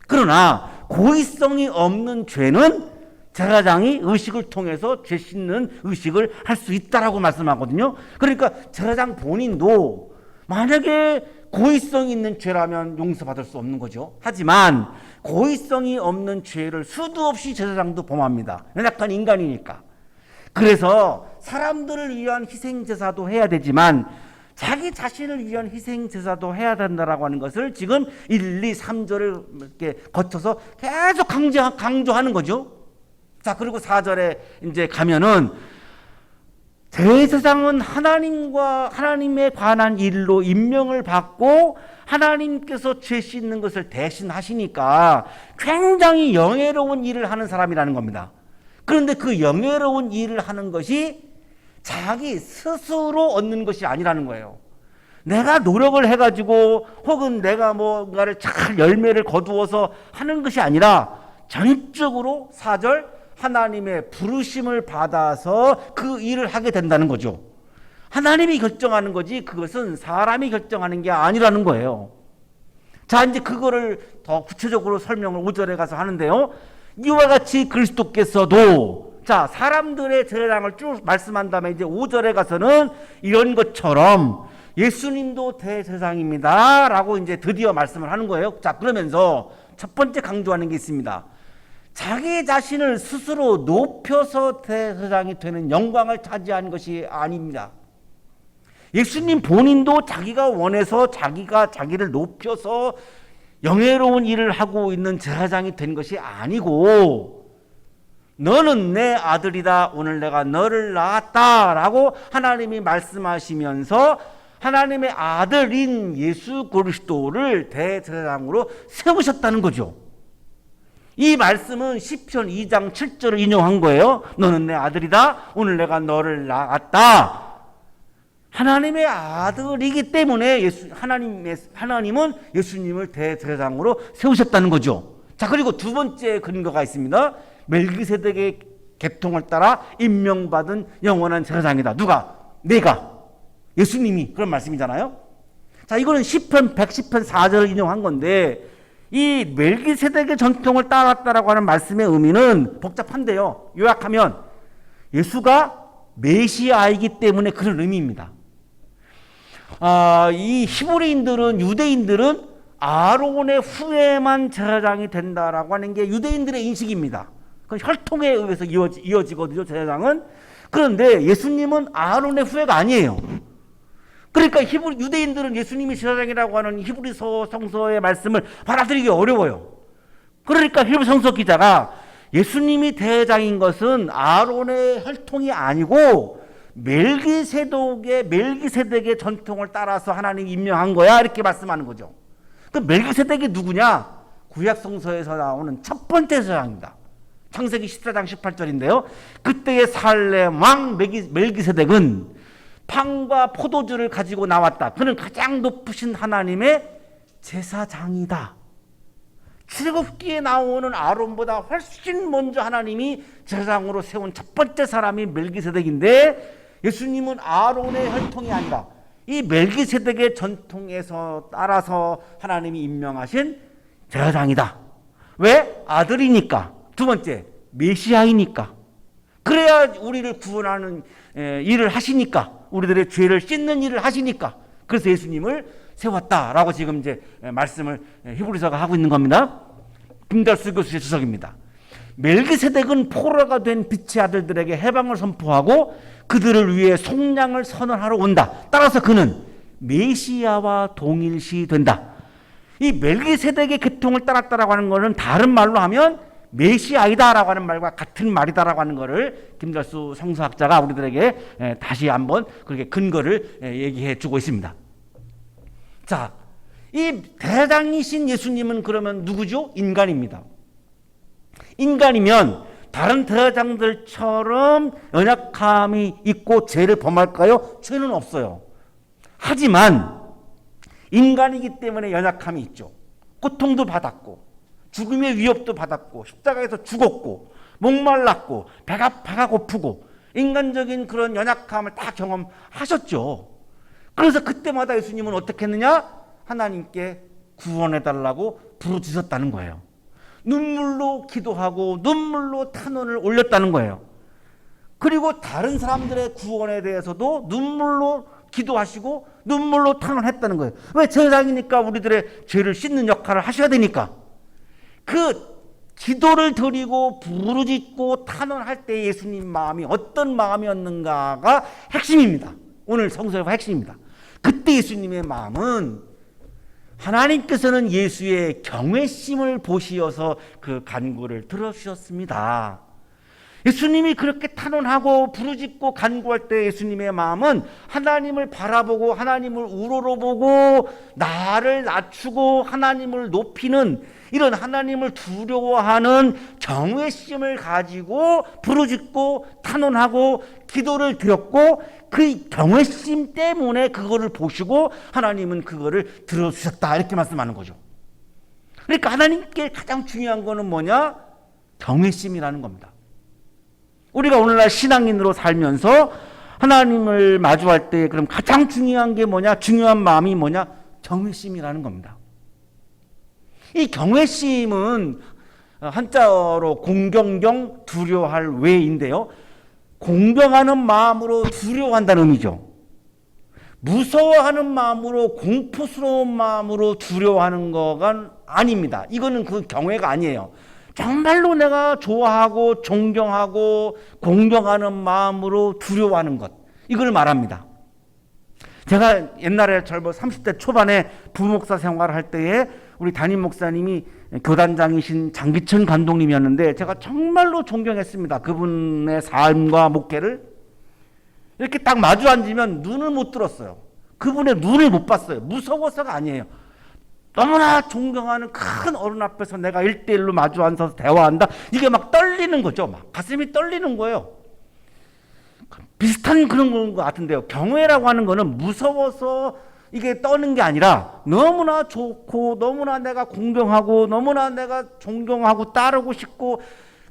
그러나 고의성이 없는 죄는 제사장이 의식을 통해서 죄 씻는 의식을 할 수 있다라고 말씀하거든요. 그러니까 제사장 본인도 만약에 고의성이 있는 죄라면 용서받을 수 없는 거죠. 하지만 고의성이 없는 죄를 수도 없이 제사장도 범합니다. 약간 인간이니까. 그래서 사람들을 위한 희생제사도 해야 되지만 자기 자신을 위한 희생제사도 해야 된다라고 하는 것을 지금 1, 2, 3절을 이렇게 거쳐서 계속 강조하는 거죠. 자, 그리고 4절에 이제 가면은 대제사장은 하나님에 관한 일로 임명을 받고 하나님께서 죄 씻는 것을 대신 하시니까 굉장히 영예로운 일을 하는 사람이라는 겁니다. 그런데 그 영예로운 일을 하는 것이 자기 스스로 얻는 것이 아니라는 거예요. 내가 노력을 해가지고 혹은 내가 뭔가를 잘 열매를 거두어서 하는 것이 아니라 전적으로 4절 하나님의 부르심을 받아서 그 일을 하게 된다는 거죠. 하나님이 결정하는 거지 그것은 사람이 결정하는 게 아니라는 거예요. 자, 이제 그거를 더 구체적으로 설명을 5절에 가서 하는데요. 이와 같이 그리스도께서도, 자, 사람들의 제사장을 쭉 말씀한 다음에 이제 5절에 가서는 이런 것처럼 예수님도 대제사장입니다 라고 이제 드디어 말씀을 하는 거예요. 자, 그러면서 첫 번째 강조하는 게 있습니다. 자기 자신을 스스로 높여서 대제사장이 되는 영광을 차지한 것이 아닙니다. 예수님 본인도 자기가 원해서 자기가 자기를 높여서 영예로운 일을 하고 있는 제사장이 된 것이 아니고, 너는 내 아들이다, 오늘 내가 너를 낳았다 라고 하나님이 말씀하시면서 하나님의 아들인 예수 그리스도를 대제사장으로 세우셨다는 거죠. 이 말씀은 시편 2장 7절을 인용한 거예요. 너는 내 아들이다, 오늘 내가 너를 낳았다. 하나님의 아들이기 때문에 하나님은 예수님을 대제사장으로 세우셨다는 거죠. 자, 그리고 두 번째 근거가 있습니다. 멜기세덱의 계통을 따라 임명받은 영원한 제사장이다. 누가? 내가. 예수님이 그런 말씀이잖아요. 자, 이거는 시편 110편 4절을 인용한 건데, 이 멜기세덱의 전통을 따랐다라고 하는 말씀의 의미는 복잡한데요. 요약하면 예수가 메시아이기 때문에 그런 의미입니다. 이 히브리인들은, 유대인들은 아론의 후예만 제사장이 된다라고 하는 게 유대인들의 인식입니다. 그 혈통에 의해서 이어지거든요, 제사장은. 그런데 예수님은 아론의 후예가 아니에요. 그러니까 유대인들은 예수님이 제사장이라고 하는 히브리서 성서의 말씀을 받아들이기 어려워요. 그러니까 히브리 성서 기자가 예수님이 대장인 것은 아론의 혈통이 아니고 멜기세덱의 전통을 따라서 하나님이 임명한 거야, 이렇게 말씀하는 거죠. 그 멜기세덱이 누구냐? 구약 성서에서 나오는 첫 번째 제사장입니다. 창세기 14장 18절인데요. 그때의 살렘 왕 멜기세덱은 팡과 포도주를 가지고 나왔다. 그는 가장 높으신 하나님의 제사장이다. 출애굽기에 나오는 아론보다 훨씬 먼저 하나님이 제사장으로 세운 첫 번째 사람이 멜기세덱인데, 예수님은 아론의 혈통이 아니라 이 멜기세덱의 전통에서 따라서 하나님이 임명하신 제사장이다. 왜? 아들이니까. 두 번째, 메시아이니까. 그래야 우리를 구원하는 일을 하시니까, 우리들의 죄를 씻는 일을 하시니까. 그래서 예수님을 세웠다라고 지금 이제 말씀을 히브리서가 하고 있는 겁니다. 김달수 교수의 주석입니다. 멜기세덱은 포로가 된 빛의 아들들에게 해방을 선포하고 그들을 위해 속량을 선언하러 온다. 따라서 그는 메시아와 동일시 된다. 이 멜기세덱의 계통을 따랐다라고 하는 것은 다른 말로 하면 메시아이다라고 하는 말과 같은 말이다라고 하는 것을 김달수 성서학자가 우리들에게 다시 한번 그렇게 근거를 얘기해 주고 있습니다. 자, 이 대장이신 예수님은 그러면 누구죠? 인간입니다. 인간이면 다른 대장들처럼 연약함이 있고 죄를 범할까요? 죄는 없어요. 하지만 인간이기 때문에 연약함이 있죠. 고통도 받았고 죽음의 위협도 받았고 십자가에서 죽었고 목말랐고 배가 고프고 인간적인 그런 연약함을 다 경험하셨죠. 그래서 그때마다 예수님은 어떻게 했느냐? 하나님께 구원해달라고 부르짖었다는 거예요. 눈물로 기도하고 눈물로 탄원을 올렸다는 거예요. 그리고 다른 사람들의 구원에 대해서도 눈물로 기도하시고 눈물로 탄원했다는 거예요. 왜? 제사장이니까 우리들의 죄를 씻는 역할을 하셔야 되니까. 그 기도를 드리고 부르짖고 탄원할 때 예수님 마음이 어떤 마음이었는가가 핵심입니다. 오늘 성서의 핵심입니다. 그때 예수님의 마음은 하나님께서는 예수의 경외심을 보시어서 그 간구를 들어주셨습니다. 예수님이 그렇게 탄원하고 부르짖고 간구할 때 예수님의 마음은 하나님을 바라보고 하나님을 우러러보고 나를 낮추고 하나님을 높이는 이런 하나님을 두려워하는 경외심을 가지고 부르짖고 탄원하고 기도를 드렸고 그 경외심 때문에 그거를 보시고 하나님은 그거를 들어주셨다, 이렇게 말씀하는 거죠. 그러니까 하나님께 가장 중요한 거는 뭐냐? 경외심이라는 겁니다. 우리가 오늘날 신앙인으로 살면서 하나님을 마주할 때 그럼 가장 중요한 게 뭐냐? 중요한 마음이 뭐냐? 경외심이라는 겁니다. 이 경외심은 한자어로 공경경 두려워할 외인데요. 공경하는 마음으로 두려워한다는 의미죠. 무서워하는 마음으로 공포스러운 마음으로 두려워하는 거가 아닙니다. 이거는 그 경외가 아니에요. 정말로 내가 좋아하고 존경하고 공경하는 마음으로 두려워하는 것, 이걸 말합니다. 제가 옛날에 젊은 30대 초반에 부목사 생활을 할 때에 우리 담임 목사님이 교단장이신 장기천 감독님이었는데 제가 정말로 존경했습니다. 그분의 삶과 목회를. 이렇게 딱 마주 앉으면 눈을 못 들었어요. 그분의 눈을 못 봤어요. 무서워서가 아니에요. 너무나 존경하는 큰 어른 앞에서 내가 1대1로 마주 앉아서 대화한다. 이게 막 떨리는 거죠. 막 가슴이 떨리는 거예요. 비슷한 그런 것 같은데요. 경외라고 하는 거는 무서워서 이게 떠는 게 아니라 너무나 좋고 너무나 내가 공경하고 너무나 내가 존경하고 따르고 싶고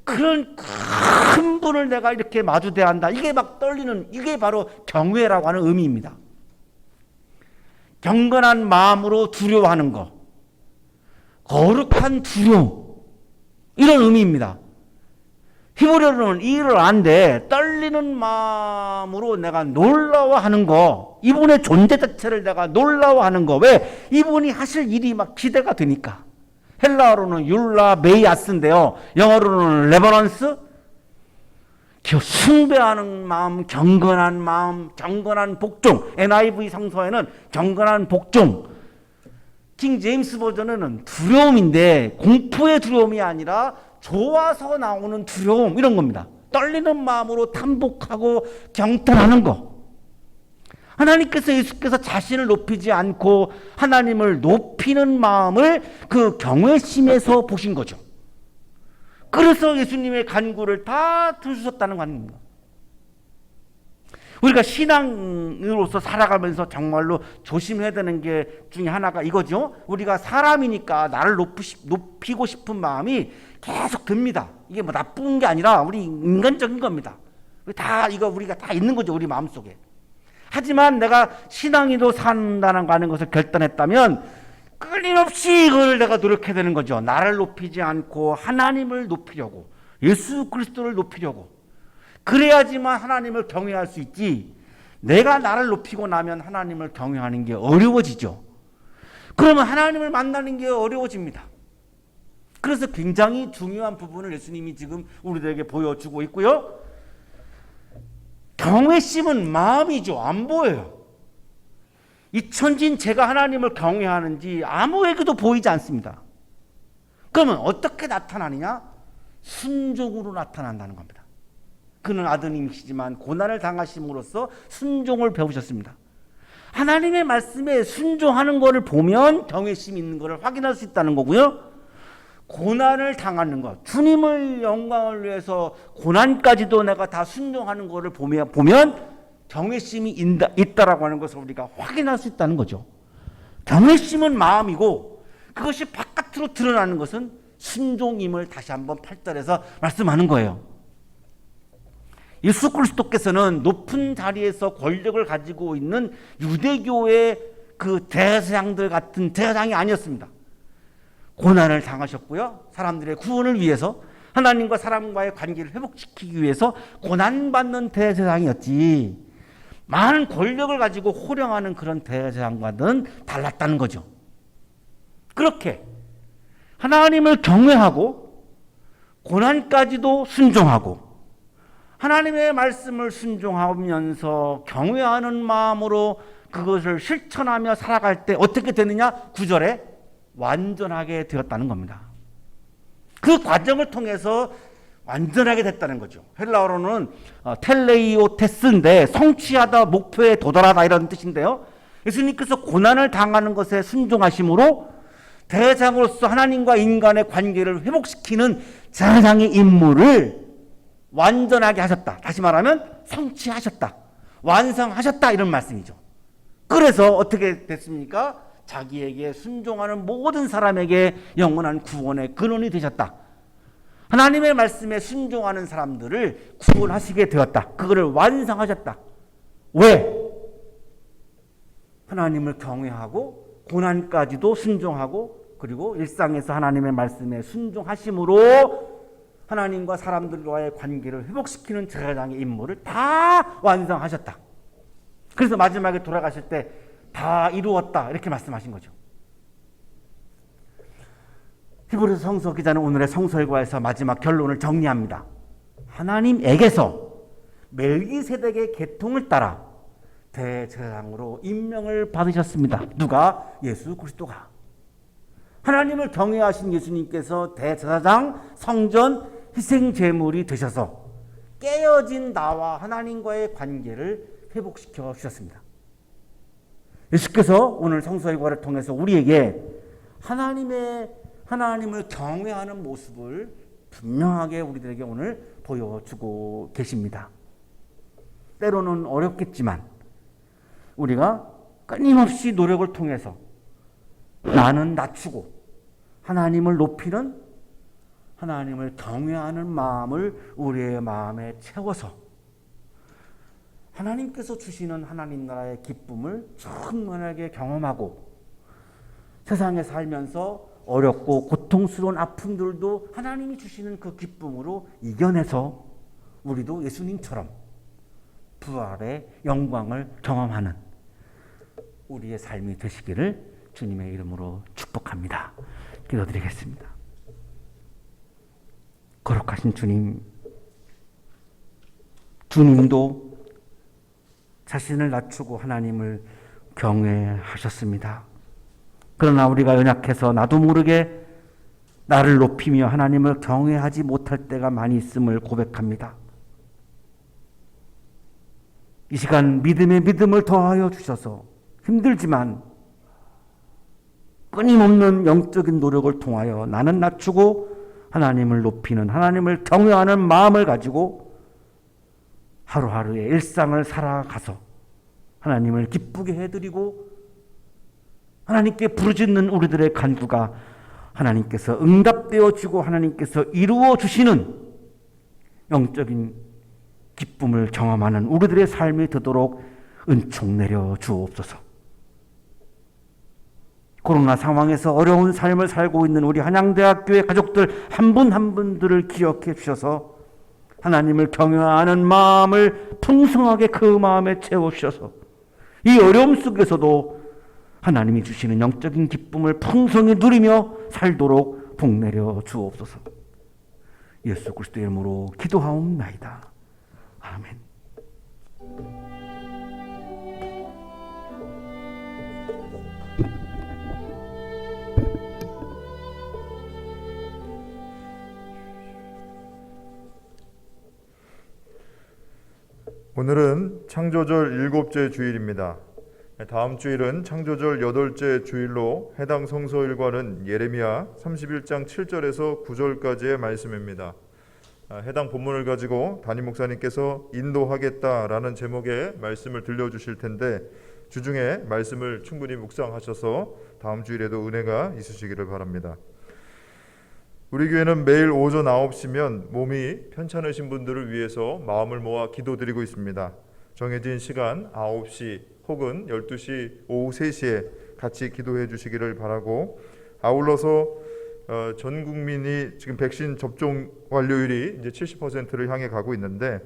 그런 큰 분을 내가 이렇게 마주 대한다. 이게 막 떨리는, 이게 바로 경외라고 하는 의미입니다. 경건한 마음으로 두려워하는 거, 거룩한 두려움, 이런 의미입니다. 히브리어로는 이 일을 아는데 떨리는 마음으로 내가 놀라워하는 거, 이분의 존재 자체를 내가 놀라워하는 거. 왜? 이분이 하실 일이 막 기대가 되니까. 헬라어로는 율라 메이아스인데요, 영어로는 레버넌스. 숭배하는 마음, 경건한 마음, 경건한 복종. NIV 성서에는 경건한 복종. 킹 제임스 버전에는 두려움인데 공포의 두려움이 아니라 좋아서 나오는 두려움, 이런 겁니다. 떨리는 마음으로 탐복하고 경탄하는 거. 하나님께서, 예수께서 자신을 높이지 않고 하나님을 높이는 마음을 그 경외심에서 보신 거죠. 그래서 예수님의 간구를 다 들으셨다는 겁니다. 우리가 신앙으로서 살아가면서 정말로 조심해야 되는 게 중에 하나가 이거죠. 우리가 사람이니까 나를 높이고 싶은 마음이 계속 듭니다. 이게 뭐 나쁜 게 아니라 우리 인간적인 겁니다. 우리가 다 있는 거죠, 우리 마음속에. 하지만 내가 신앙인으로 산다는 것을 결단했다면 끊임없이 이걸 내가 노력해야 되는 거죠. 나를 높이지 않고 하나님을 높이려고, 예수 그리스도를 높이려고. 그래야지만 하나님을 경외할 수 있지. 내가 나를 높이고 나면 하나님을 경외하는 게 어려워지죠. 그러면 하나님을 만나는 게 어려워집니다. 그래서 굉장히 중요한 부분을 예수님이 지금 우리들에게 보여주고 있고요. 경외심은 마음이죠. 안 보여요. 이 천진 제가 하나님을 경외하는지 아무에게도 보이지 않습니다. 그러면 어떻게 나타나느냐? 순종으로 나타난다는 겁니다. 그는 아드님이시지만 고난을 당하심으로써 순종을 배우셨습니다. 하나님의 말씀에 순종하는 것을 보면 경외심이 있는 것을 확인할 수 있다는 거고요. 고난을 당하는 것, 주님을 영광을 위해서 고난까지도 내가 다 순종하는 것을 보면 경외심이 있다라고 하는 것을 우리가 확인할 수 있다는 거죠. 경외심은 마음이고 그것이 바깥으로 드러나는 것은 순종임을 다시 한번 8절에서 말씀하는 거예요. 예수 그리스도께서는 높은 자리에서 권력을 가지고 있는 유대교의 그 대제사장들 같은 대제사장이 아니었습니다. 고난을 당하셨고요. 사람들의 구원을 위해서, 하나님과 사람과의 관계를 회복시키기 위해서 고난받는 대제사장이었지, 많은 권력을 가지고 호령하는 그런 대제사장과는 달랐다는 거죠. 그렇게 하나님을 경외하고 고난까지도 순종하고 하나님의 말씀을 순종하면서 경외하는 마음으로 그것을 실천하며 살아갈 때 어떻게 되느냐? 9절에 완전하게 되었다는 겁니다. 그 과정을 통해서 완전하게 됐다는 거죠. 헬라어로는 텔레이오테스인데 성취하다, 목표에 도달하다 이런 뜻인데요. 예수님께서 고난을 당하는 것에 순종하심으로 대장으로서 하나님과 인간의 관계를 회복시키는 제사장의 임무를 완전하게 하셨다. 다시 말하면 성취하셨다. 완성하셨다. 이런 말씀이죠. 그래서 어떻게 됐습니까? 자기에게 순종하는 모든 사람에게 영원한 구원의 근원이 되셨다. 하나님의 말씀에 순종하는 사람들을 구원하시게 되었다. 그거를 완성하셨다. 왜? 하나님을 경외하고 고난까지도 순종하고 그리고 일상에서 하나님의 말씀에 순종하심으로 하나님과 사람들과의 관계를 회복시키는 제사장의 임무를 다 완성하셨다. 그래서 마지막에 돌아가실 때 다 이루었다 이렇게 말씀하신 거죠. 히브리서 성서 기자는 오늘의 성서일과에서 마지막 결론을 정리합니다. 하나님에게서 멜기세덱의 계통을 따라 대제사장으로 임명을 받으셨습니다. 누가? 예수 그리스도가. 하나님을 경외하신 예수님께서 대제사장, 성전, 희생제물이 되셔서 깨어진 나와 하나님과의 관계를 회복시켜 주셨습니다. 예수께서 오늘 성서일과를 통해서 우리에게 하나님을 경외하는 모습을 분명하게 우리들에게 오늘 보여주고 계십니다. 때로는 어렵겠지만 우리가 끊임없이 노력을 통해서 나는 낮추고 하나님을 높이는, 하나님을 경외하는 마음을 우리의 마음에 채워서 하나님께서 주시는 하나님 나라의 기쁨을 충만하게 경험하고 세상에 살면서 어렵고 고통스러운 아픔들도 하나님이 주시는 그 기쁨으로 이겨내서 우리도 예수님처럼 부활의 영광을 경험하는 우리의 삶이 되시기를 주님의 이름으로 축복합니다. 기도드리겠습니다. 거룩하신 주님, 주님도 자신을 낮추고 하나님을 경외하셨습니다. 그러나 우리가 연약해서 나도 모르게 나를 높이며 하나님을 경외하지 못할 때가 많이 있음을 고백합니다. 이 시간 믿음에 믿음을 더하여 주셔서 힘들지만 끊임없는 영적인 노력을 통하여 나는 낮추고 하나님을 높이는, 하나님을 경외하는 마음을 가지고 하루하루의 일상을 살아가서 하나님을 기쁘게 해드리고 하나님께 부르짖는 우리들의 간구가 하나님께서 응답되어지고 하나님께서 이루어 주시는 영적인 기쁨을 경험하는 우리들의 삶이 되도록 은총 내려 주옵소서. 코로나 상황에서 어려운 삶을 살고 있는 우리 한양대학교의 가족들 한 분 한 분들을 기억해 주셔서 하나님을 경외하는 마음을 풍성하게 그 마음에 채워주셔서 이 어려움 속에서도 하나님이 주시는 영적인 기쁨을 풍성히 누리며 살도록 복내려 주옵소서. 예수 그리스도의 이름으로 기도하옵나이다. 아멘. 오늘은 창조절 7째 주일입니다. 다음 주일은 창조절 8째 주일로 해당 성서일과는 예레미야 31장 7절에서 9절까지의 말씀입니다. 해당 본문을 가지고 담임 목사님께서 인도하겠다라는 제목의 말씀을 들려주실 텐데 주중에 말씀을 충분히 묵상하셔서 다음 주일에도 은혜가 있으시기를 바랍니다. 우리 교회는 매일 오전 9시면 몸이 편찮으신 분들을 위해서 마음을 모아 기도드리고 있습니다. 정해진 시간 9시 혹은 12시 오후 3시에 같이 기도해 주시기를 바라고, 아울러서 전 국민이 지금 백신 접종 완료율이 이제 70%를 향해 가고 있는데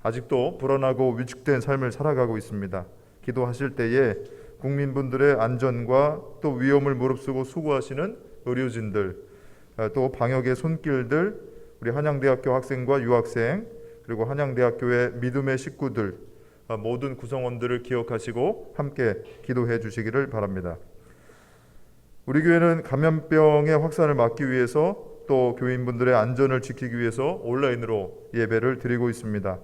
아직도 불안하고 위축된 삶을 살아가고 있습니다. 기도하실 때에 국민분들의 안전과 또 위험을 무릅쓰고 수고하시는 의료진들, 또 방역의 손길들, 우리 한양대학교 학생과 유학생, 그리고 한양대학교의 믿음의 식구들, 모든 구성원들을 기억하시고 함께 기도해 주시기를 바랍니다. 우리 교회는 감염병의 확산을 막기 위해서 또 교인분들의 안전을 지키기 위해서 온라인으로 예배를 드리고 있습니다.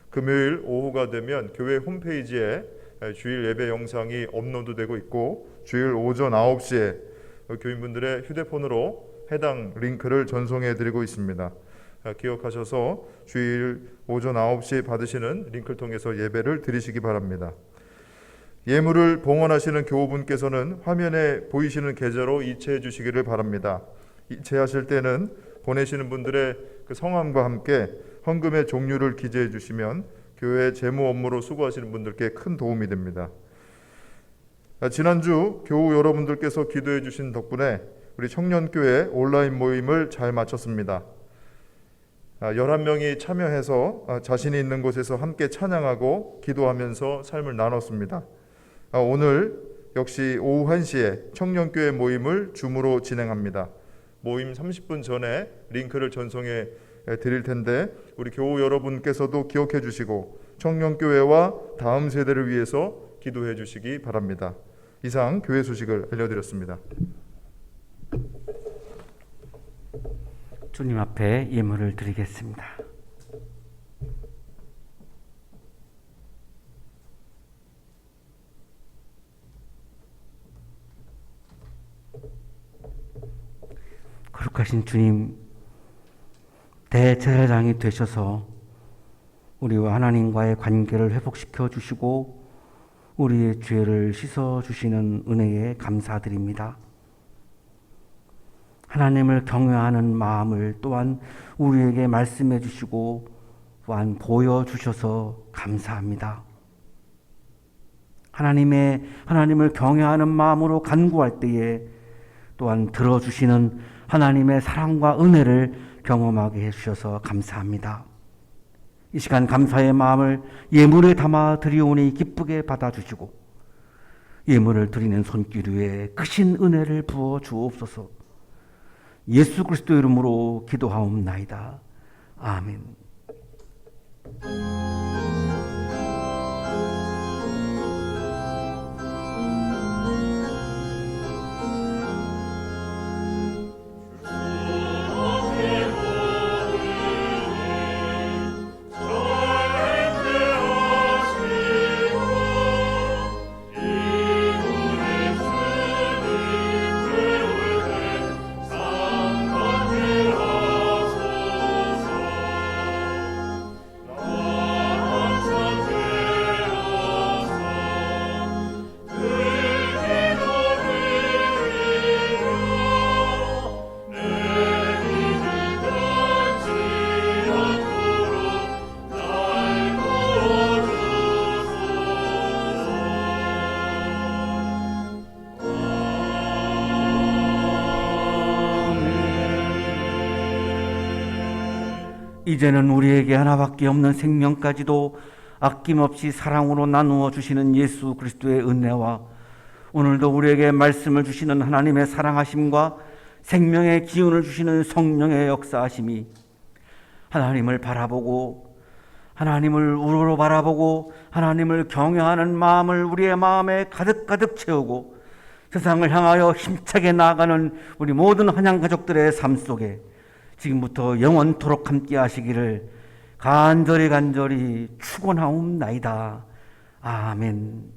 금요일 오후가 되면 교회 홈페이지에 주일 예배 영상이 업로드되고 있고, 주일 오전 9시에 교인분들의 휴대폰으로 해당 링크를 전송해 드리고 있습니다. 기억하셔서 주일 오전 9시 받으시는 링크를 통해서 예배를 드리시기 바랍니다. 예물을 봉헌하시는 교우분께서는 화면에 보이시는 계좌로 이체해 주시기를 바랍니다. 이체하실 때는 보내시는 분들의 그 성함과 함께 헌금의 종류를 기재해 주시면 교회 재무 업무로 수고하시는 분들께 큰 도움이 됩니다. 지난주 교우 여러분들께서 기도해 주신 덕분에 우리 청년교회 온라인 모임을 잘 마쳤습니다. 11명이 참여해서 자신이 있는 곳에서 함께 찬양하고 기도하면서 삶을 나눴습니다. 오늘 역시 오후 1시에 청년교회 모임을 줌으로 진행합니다. 모임 30분 전에 링크를 전송해 드릴 텐데 우리 교우 여러분께서도 기억해 주시고 청년교회와 다음 세대를 위해서 기도해 주시기 바랍니다. 이상 교회 소식을 알려드렸습니다. 주님 앞에 예물을 드리겠습니다. 거룩하신 주님, 대제사장이 되셔서 우리와 하나님과의 관계를 회복시켜 주시고 우리의 죄를 씻어 주시는 은혜에 감사드립니다. 하나님을 경외하는 마음을 또한 우리에게 말씀해 주시고 또한 보여주셔서 감사합니다. 하나님을 경외하는 마음으로 간구할 때에 또한 들어주시는 하나님의 사랑과 은혜를 경험하게 해주셔서 감사합니다. 이 시간 감사의 마음을 예물에 담아 드리오니 기쁘게 받아주시고 예물을 드리는 손길 위에 크신 은혜를 부어 주옵소서. 예수 그리스도 이름으로 기도하옵나이다. 아멘. 이제는 우리에게 하나밖에 없는 생명까지도 아낌없이 사랑으로 나누어 주시는 예수 그리스도의 은혜와 오늘도 우리에게 말씀을 주시는 하나님의 사랑하심과 생명의 기운을 주시는 성령의 역사하심이 하나님을 바라보고 하나님을 우러러 바라보고 하나님을 경외하는 마음을 우리의 마음에 가득가득 채우고 세상을 향하여 힘차게 나아가는 우리 모든 한양 가족들의 삶 속에 지금부터 영원토록 함께 하시기를 간절히 축원하옵나이다. 아멘.